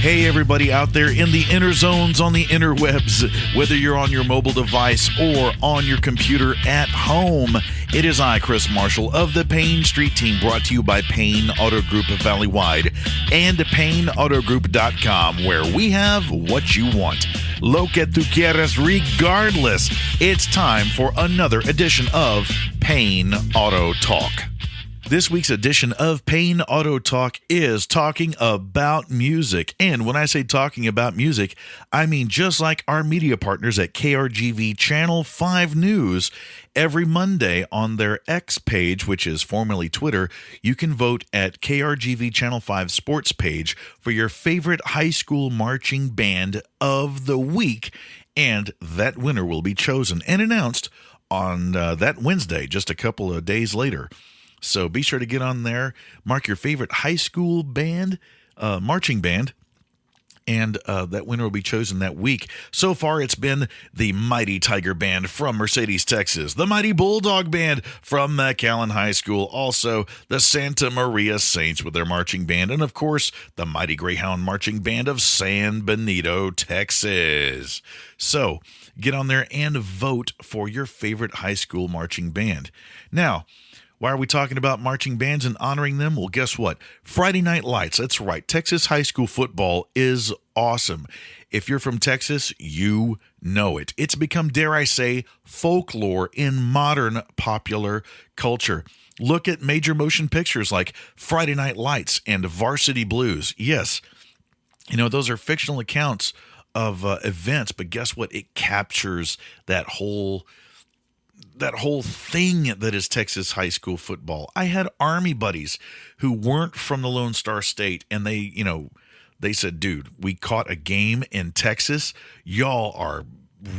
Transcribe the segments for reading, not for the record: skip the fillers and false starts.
Hey, everybody out there in the inner zones on the interwebs, whether you're on your mobile device or on your computer at home, it is I, Chris Marshall, of the Payne Street Team, brought to you by Payne Auto Group of Valley-Wide and PayneAutoGroup.com, where we have what you want. Lo que tú quieres, regardless. It's time for another edition of Payne Auto Talk. This week's edition of Payne Auto Talk is talking about music. And when I say talking about music, I mean just like our media partners at KRGV Channel 5 News. Every Monday on their X page, which is formerly Twitter, you can vote at KRGV Channel 5 Sports page for your favorite high school marching band of the week. And that winner will be chosen and announced on that Wednesday, just a couple of days later. So be sure to get on there, mark your favorite high school band, marching band, and that winner will be chosen that week. So far, it's been the Mighty Tiger Band from Mercedes, Texas, the Mighty Bulldog Band from McAllen High School, also the Santa Maria Saints with their marching band, and of course, the Mighty Greyhound Marching Band of San Benito, Texas. So get on there and vote for your favorite high school marching band. Now, why are we talking about marching bands and honoring them? Well, guess what? Friday Night Lights. That's right. Texas high school football is awesome. If you're from Texas, you know it. It's become, dare I say, folklore in modern popular culture. Look at major motion pictures like Friday Night Lights and Varsity Blues. Yes, you know, those are fictional accounts of events, but guess what? It captures that whole thing that is Texas high school football. I had Army buddies who weren't from the Lone Star State, and they said, dude, we caught a game in Texas. Y'all are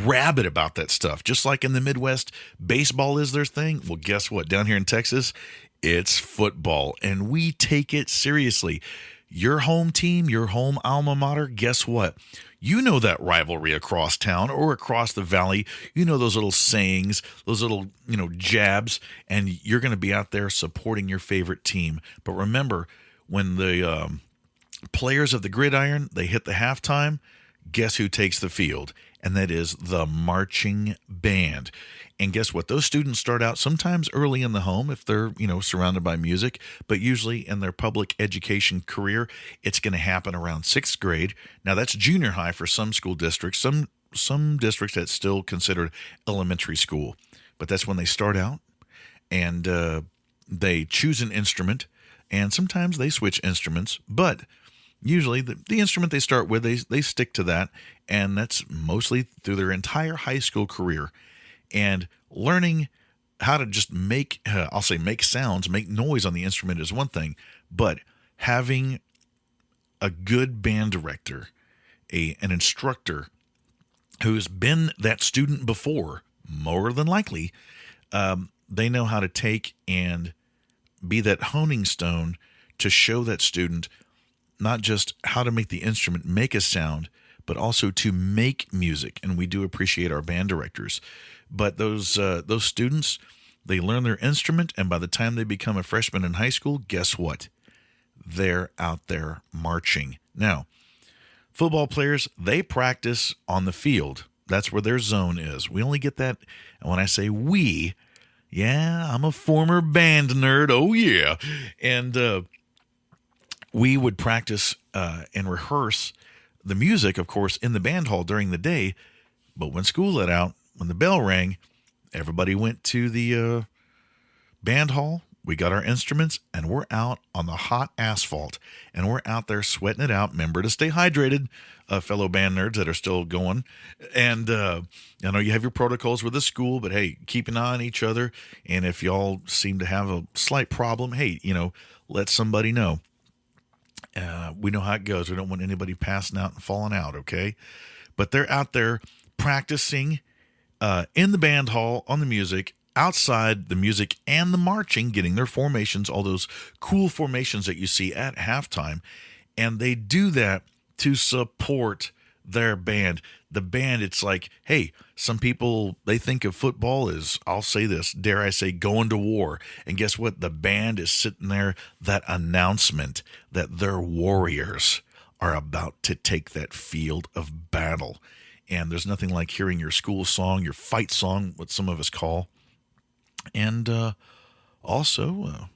rabid about that stuff. Just like in the Midwest, baseball is their thing. Well, guess what? Down here in Texas, it's football, and we take it seriously. Your home team, your home alma mater, guess what? You know that rivalry across town or across the valley. You know those little sayings, those little, jabs, and you're going to be out there supporting your favorite team. But remember, when the players of the gridiron, they hit the halftime, guess who takes the field? And that is the marching band. And guess what? Those students start out sometimes early in the home if they're, surrounded by music, but usually in their public education career, it's going to happen around 6th grade. Now, that's junior high for some school districts. Some districts that's still considered elementary school. But that's when they start out, and they choose an instrument, and sometimes they switch instruments, but usually the instrument they start with, they stick to that, and that's mostly through their entire high school career. And learning how to just make sounds, make noise on the instrument is one thing, but having a good band director, an instructor who's been that student before, more than likely, they know how to take and be that honing stone to show that student not just how to make the instrument make a sound, but also to make music. And we do appreciate our band directors. But those students, they learn their instrument, and by the time they become a freshman in high school, guess what? They're out there marching. Now, football players, they practice on the field. That's where their zone is. We only get that, and when I say we, yeah, I'm a former band nerd. Oh, yeah. And we would practice and rehearse the music, of course, in the band hall during the day. But when school let out, when the bell rang, everybody went to the band hall. We got our instruments, and we're out on the hot asphalt, and we're out there sweating it out. Remember to stay hydrated, fellow band nerds that are still going. And I know you have your protocols with the school, but hey, keep an eye on each other. And if y'all seem to have a slight problem, hey, let somebody know. We know how it goes. We don't want anybody passing out and falling out, okay? But they're out there practicing in the band hall on the music, outside the music and the marching, getting their formations, all those cool formations that you see at halftime. And they do that to support their band. The band, it's like, hey, some people, they think of football as, I'll say this, dare I say, going to war. And guess what? The band is sitting there, that announcement that their warriors are about to take that field of battle. And there's nothing like hearing your school song, your fight song, what some of us call. And also,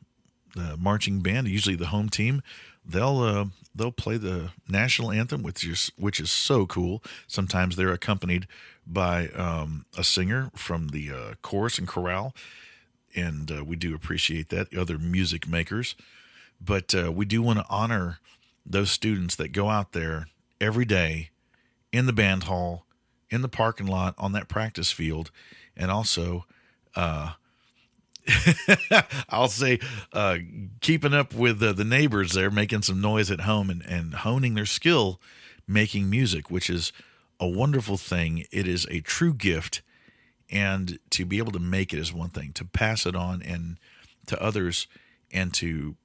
the marching band, usually the home team, they'll play the national anthem, which is so cool. Sometimes they're accompanied by a singer from the chorus and chorale, and we do appreciate that. Other music makers, but we do want to honor those students that go out there every day in the band hall, in the parking lot, on that practice field, and also I'll say keeping up with the neighbors there, making some noise at home and honing their skill making music, which is a wonderful thing. It is a true gift, and to be able to make it is one thing. To pass it on and to others, and to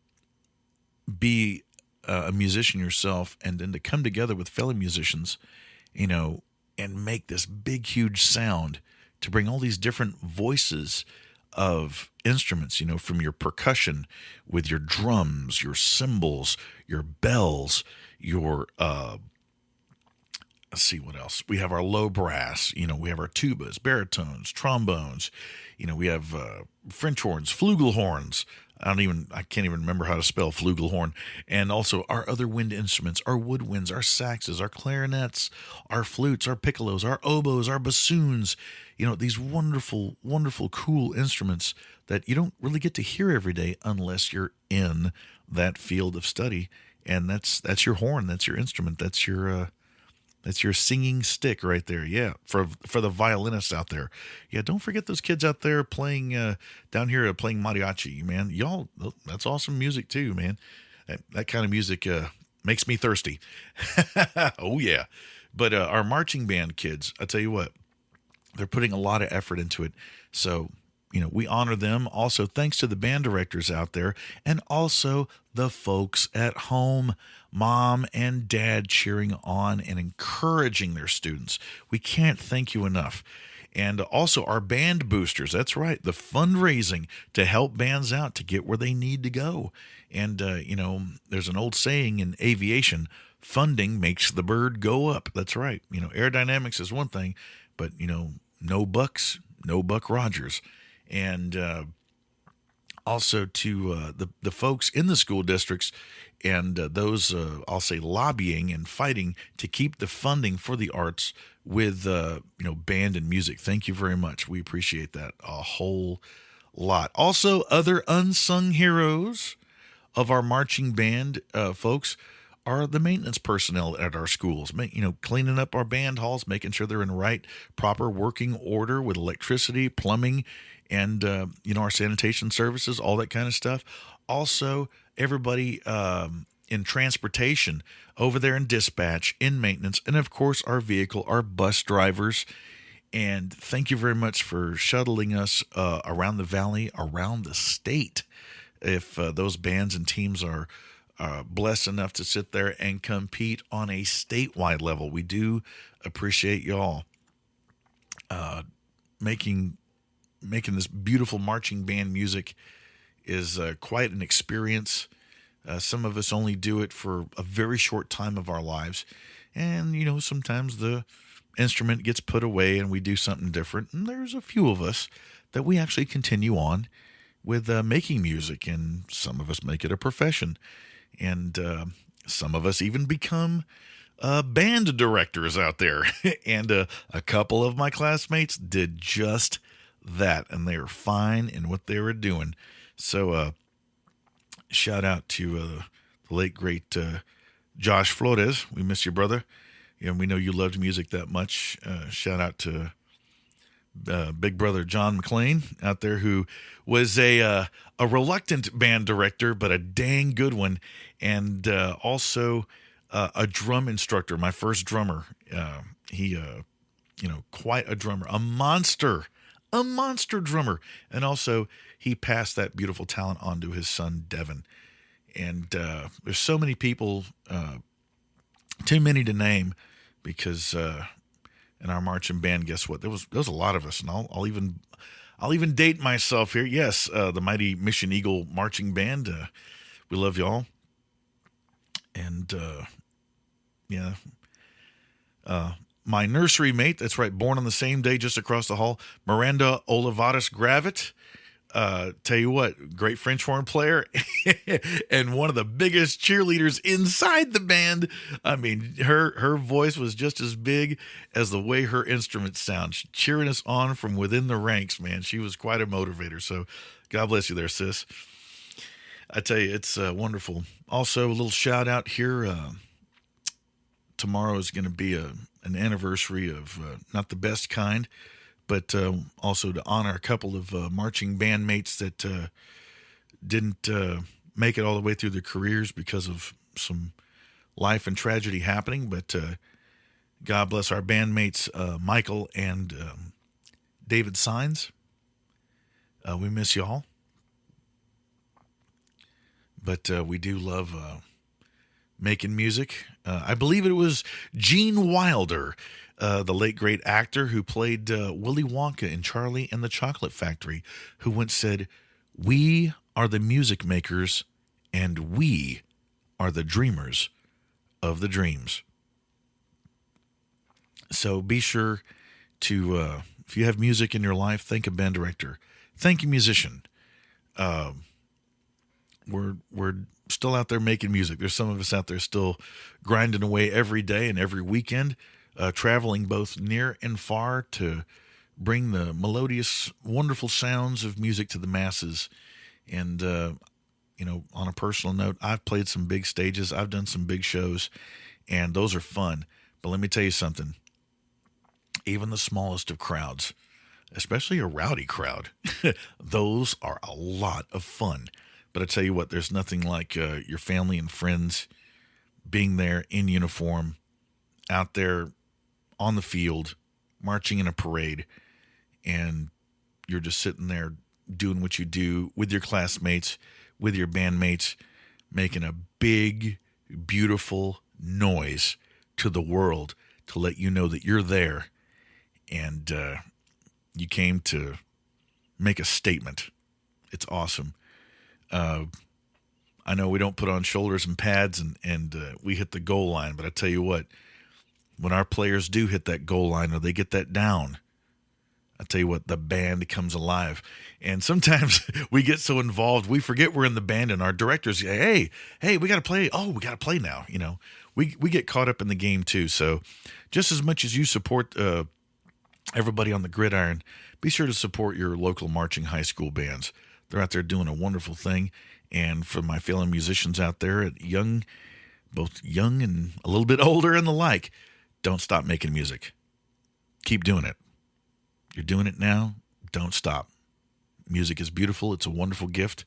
be a musician yourself, and then to come together with fellow musicians, and make this big, huge sound, to bring all these different voices of instruments, from your percussion with your drums, your cymbals, your bells, your let's see what else. We have our low brass, we have our tubas, baritones, trombones, we have French horns, flugelhorns. I can't even remember how to spell flugelhorn. And also our other wind instruments, our woodwinds, our saxes, our clarinets, our flutes, our piccolos, our oboes, our bassoons, these wonderful, wonderful, cool instruments that you don't really get to hear every day unless you're in that field of study. And that's your horn, that's your instrument, that's your singing stick right there. Yeah, for the violinists out there. Yeah, don't forget those kids out there playing down here playing mariachi, man. Y'all, that's awesome music too, man. That kind of music makes me thirsty. Oh yeah. But our marching band kids, I tell you what, they're putting a lot of effort into it. So, we honor them. Also, thanks to the band directors out there, and also the folks at home, mom and dad cheering on and encouraging their students. We can't thank you enough. And also our band boosters. That's right. The fundraising to help bands out to get where they need to go. And, there's an old saying in aviation, funding makes the bird go up. That's right. Aerodynamics is one thing, but, no Bucks, no Buck Rogers. And also to the folks in the school districts and those, I'll say, lobbying and fighting to keep the funding for the arts with, band and music. Thank you very much. We appreciate that a whole lot. Also, other unsung heroes of our marching band folks are the maintenance personnel at our schools, cleaning up our band halls, making sure they're in right, proper working order with electricity, plumbing, and, our sanitation services, all that kind of stuff. Also, everybody in transportation over there in dispatch, in maintenance, and of course our bus drivers. And thank you very much for shuttling us around the valley, around the state. If those bands and teams are blessed enough to sit there and compete on a statewide level, we do appreciate y'all making this beautiful marching band music is quite an experience. Some of us only do it for a very short time of our lives. And, sometimes the instrument gets put away and we do something different. And there's a few of us that we actually continue on with making music. And some of us make it a profession. And some of us even become band directors out there. And a couple of my classmates did just that. And they are fine in what they were doing. So shout out to the late, great Josh Flores. We miss you, brother. We know you loved music that much. Shout out to big brother John McLean out there, who was a reluctant band director, but a dang good one. And also a drum instructor, my first drummer. He, quite a drummer, a monster drummer. And also he passed that beautiful talent on to his son, Devin. And there's so many people, too many to name, because in our marching band, guess what? There was a lot of us, and I'll even date myself here. Yes, the mighty Mission Eagle marching band. We love y'all, and Yeah. My nursery mate, that's right, born on the same day just across the hall, Miranda Olivares Gravett. Tell you what, great French horn player and one of the biggest cheerleaders inside the band. I mean, her voice was just as big as the way her instruments sound, cheering us on from within the ranks, man. She was quite a motivator. So God bless you there, sis. I tell you, it's wonderful. Also, a little shout out here. Tomorrow is going to be an anniversary of not the best kind, but also to honor a couple of marching band mates that didn't make it all the way through their careers because of some life and tragedy happening. But God bless our bandmates, Michael and David Sines. We miss y'all. But we do love making music. I believe it was Gene Wilder, the late great actor who played Willy Wonka in Charlie and the Chocolate Factory, who once said, "We are the music makers and we are the dreamers of the dreams." So be sure to, if you have music in your life, thank a band director, thank a musician. We're still out there making music. There's some of us out there still grinding away every day and every weekend, traveling both near and far to bring the melodious, wonderful sounds of music to the masses. And, on a personal note, I've played some big stages. I've done some big shows, and those are fun. But let me tell you something. Even the smallest of crowds, especially a rowdy crowd, those are a lot of fun. But I tell you what, there's nothing like your family and friends being there in uniform, out there on the field, marching in a parade, and you're just sitting there doing what you do with your classmates, with your bandmates, making a big, beautiful noise to the world to let you know that you're there and you came to make a statement. It's awesome. I know we don't put on shoulders and pads and we hit the goal line, but I tell you what, when our players do hit that goal line or they get that down, I tell you what, the band comes alive. And sometimes we get so involved, we forget we're in the band, and our directors say, hey, we got to play. Oh, we got to play now. We get caught up in the game too. So just as much as you support everybody on the gridiron, be sure to support your local marching high school bands. They're out there doing a wonderful thing. And for my fellow musicians out there, both young and a little bit older and the like, don't stop making music. Keep doing it. You're doing it now. Don't stop. Music is beautiful. It's a wonderful gift.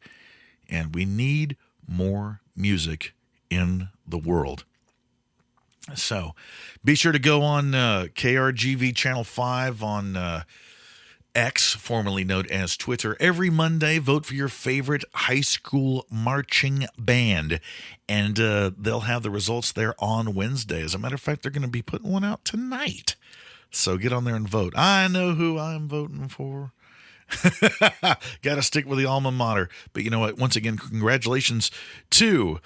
And we need more music in the world. So be sure to go on KRGV Channel 5 on X, formerly known as Twitter. Every Monday, vote for your favorite high school marching band. And they'll have the results there on Wednesday. As a matter of fact, they're going to be putting one out tonight. So get on there and vote. I know who I'm voting for. Got to stick with the alma mater. But you know what? Once again, congratulations to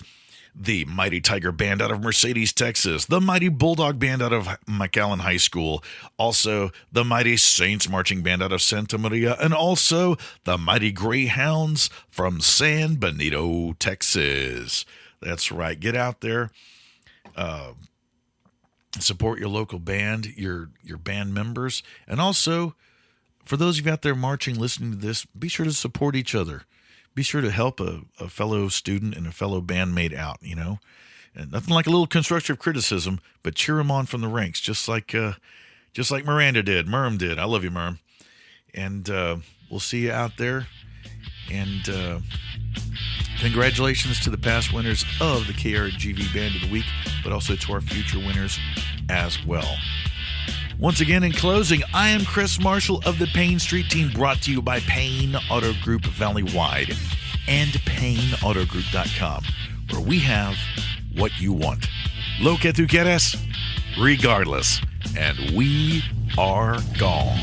the Mighty Tiger Band out of Mercedes, Texas, the Mighty Bulldog Band out of McAllen High School, also the Mighty Saints Marching Band out of Santa Maria, and also the Mighty Greyhounds from San Benito, Texas. That's right. Get out there. Support your local band, your band members, and also for those of you out there marching, listening to this, be sure to support each other. Be sure to help a fellow student and a fellow bandmate out, And nothing like a little constructive criticism, but cheer them on from the ranks, just like Miranda did, Merm did. I love you, Merm. And we'll see you out there. And congratulations to the past winners of the KRGV Band of the Week, but also to our future winners as well. Once again, in closing, I am Chris Marshall of the Payne Street Team, brought to you by Payne Auto Group Valley-Wide and PayneAutoGroup.com, where we have what you want. Lo que tú quieres, regardless, and we are gone.